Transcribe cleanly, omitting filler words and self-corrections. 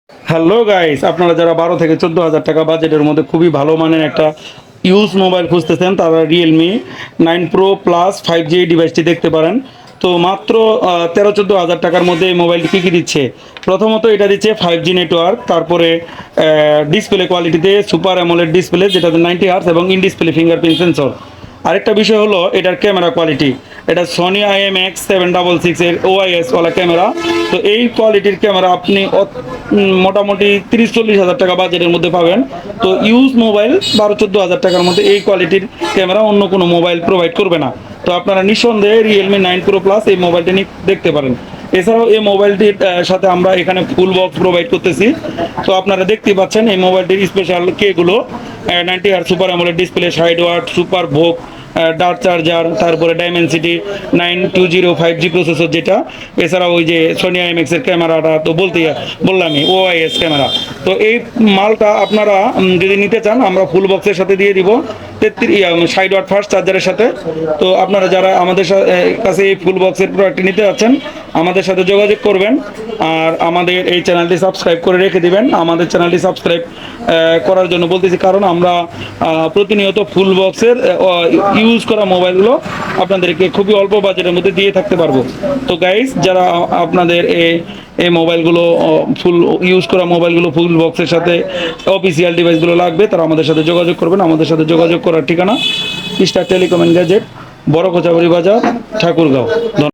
Hello guys, আপনারা যারা 12 থেকে 14 হাজার টাকা বাজেটের মধ্যে খুবই ভালো মানের একটা ইউজ মোবাইল খুঁজতেছেন, তারা রিয়েলমি 9 Pro Plus 5G ডিভাইসটি দেখতে পারেন। তো মাত্র 13-14 হাজার টাকার মধ্যে এই মোবাইলটি কী কী দিচ্ছে? প্রথমত এটা দিচ্ছে 5G নেটওয়ার্ক, তারপরে ডিসপ্লে কোয়ালিটিতে সুপার অ্যামোলেড ডিসপ্লে, যেটাতে 90 হার্টজ এবং ইন ডিসপ্লে ফিঙ্গারপ্রিন্ট সেন্সর। আরেকটা বিষয় হলো এটার ক্যামেরা কোয়ালিটি। এটা সনি IMX766 এর OIS ওয়ালা ক্যামেরা। তো এই কোয়ালিটির ক্যামেরা আপনি মোটামুটি 30-40 হাজার টাকা বাজেটের মধ্যে পাবেন। তো ইউজ মোবাইল 12-14 হাজার টাকার মধ্যে এই কোয়ালিটির ক্যামেরা অন্য কোনো মোবাইল প্রোভাইড করবে না। তো আপনারা নিঃসন্দেহে রিয়েলমি 9 Pro Plus এই মোবাইলটি দেখতে পারেন। এছাড়াও এই মোবাইলটির সাথে আমরা এখানে ফুল বক্স প্রোভাইড করতেছি। তো আপনারা দেখতেই পাচ্ছেন এই মোবাইলটির স্পেশাল কেগুলো 90 hertz super AMOLED display, 60 watt super VOOC dart charger, তারপরে ডায়মেনসিটি 920 5G প্রসেসর যেটা। এছাড়া ওই যে সোনি IMX এর ক্যামেরাটা তো বললামই, OIS ক্যামেরা। তো এই মালটা আপনারা যদি নিতে চান, আমরা ফুল বক্সের সাথে দিয়ে দিব 60 ওয়াট ফাস্ট চার্জারের সাথে। তো আপনারা যারা আমাদের কাছে এই ফুল বক্সের প্রোডাক্টটি নিতে যাচ্ছেন, আমাদের সাথে যোগাযোগ করবেন। আর আমাদের এই চ্যানেলটি সাবস্ক্রাইব করে রেখে দিবেন। আমাদের চ্যানেলটি সাবস্ক্রাইব করার জন্য বলতেছি, কারণ আমরা প্রতিনিয়ত ফুল বক্সের ইউজ করা মোবাইলগুলো আপনাদেরকে খুবই অল্প বাজেটের মধ্যে দিয়ে থাকতে পারবো। তো গাইস, যারা আপনাদের এই মোবাইলগুলো ফুল ইউজ করা মোবাইলগুলো ফুল বক্সের সাথে অফিসিয়াল ডিভাইসগুলো লাগবে, তারা আমাদের সাথে যোগাযোগ করবেন। আমাদের সাথে যোগাযোগ করার ঠিকানা স্টার টেলিকম অ্যান্ড গ্যাজেট, বড় কোচাবাড়ি বাজার, ঠাকুরগাঁও।